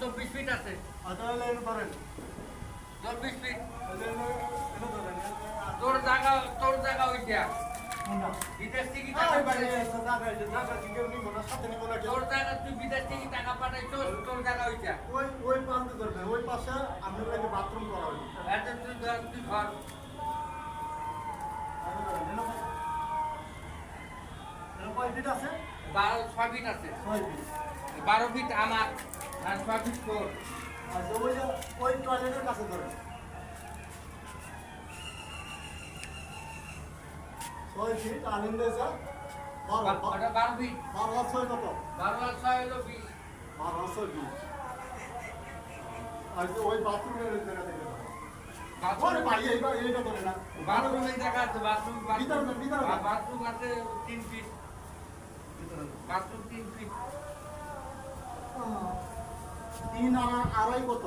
24 fit আছে। আচ্ছা হলে এনে ধরেন 24 ফিট। এনে ধরেন তোর জায়গা ওইটা। বিদেশ থেকে টাকা পাঠাইছিস। তোর জায়গা তুই বিদেশ থেকে টাকা পাঠাইছিস, তোর জায়গা ওইটা। ওই প্রান্তে ধরবেন ওই পাশে আপনার লাগে বাথরুম করা হইবে এটা তুই ধর, তুই ধর। 6 ফিট আছে। 12 ফিট আমার আর 6 ফিট তোর। ওই টয়লেটের কাছে ধরেন 6 ফিট আনন্দেছে ওটা 12 ফিট। 12 কত 12 আর 6 হলো 20। 1220 আর ওই বাথরুমের ভিতরে দেখে বাথরুম ভাই এইটা ধরে না বাথরুমের জায়গা আছে, বাথরুম ভিতরে না। বাথরুম আছে 3 ফিট। Bathroom 3 fit. 3 আর আড়াই কত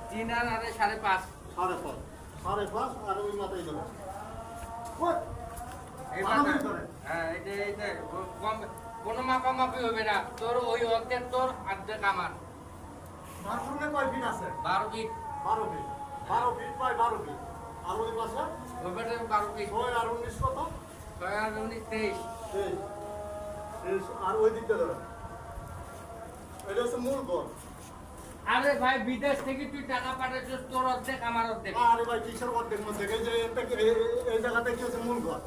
3 আর 5.5। 5.5 আর ওই মাথায় ধরে এই ভালো মাথা। করে ধরে। হ্যাঁ, এইটা কম কোনো মাপামাপি হবে না। তোর ওই অর্ধেক তোর, অর্ধেক আমার। বাথরুমে কয় ফিট আছে 12 feet. 12 feet 12 feet by 12 feet আর ওই পাশে ওই পাশে 12 ফিট। 6 আর 19 কত 6 আর 19 23। 23 আর ওই দিকটা ধরে এটা হচ্ছে মূল ঘর আরে ভাই, বিদেশ থেকে তুই টাকা পাঠাচ্ছিস, তোর অর্ধেক আমার অর্ধেক। আরে ভাই কিসের অর্ধেক মধ্যে এই যে এই জায়গাটা কি হচ্ছে মূল ঘর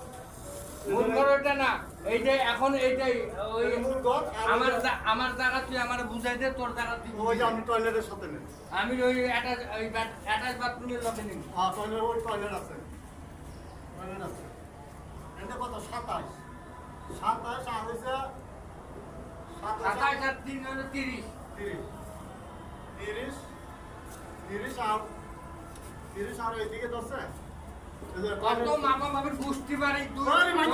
মূল ঘর ওইটা না, এই যে এখন এইটাই ওই এটা মূল ঘর আর আমার জায়গা তুই আমার বুঝাই দে, তোর জায়গা তুই ওই যে আমি টয়লেটের সাথে নেই আমি ওই অ্যাটাচ বাথরুমের লগে নিব। হ্যাঁ টয়লেট ওই টয়লেট আছে এটা কত 27 আর হচ্ছে 27 আর 3 হলো 30। 30 আর এদিকে ধরছে কত মাপামাপির বুঝতে পারি তুই। আরে ভাই,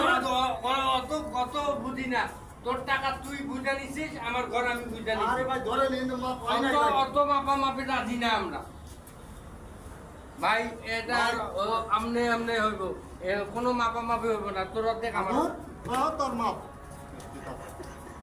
কত বুঝি না। তোর টাকা তুই বুঝে নিছিস, আমার ঘর আমি বুঝে আরে নিছি। ভাই ধরে নিন মাপ হয় নাই ভাই অত মাপামাপি রাজি না আমরা ভাই। এটা আমনে হইব, কোনো মাপামাপি হইব না। তোর অর্ধেক আমার। তোর মাপ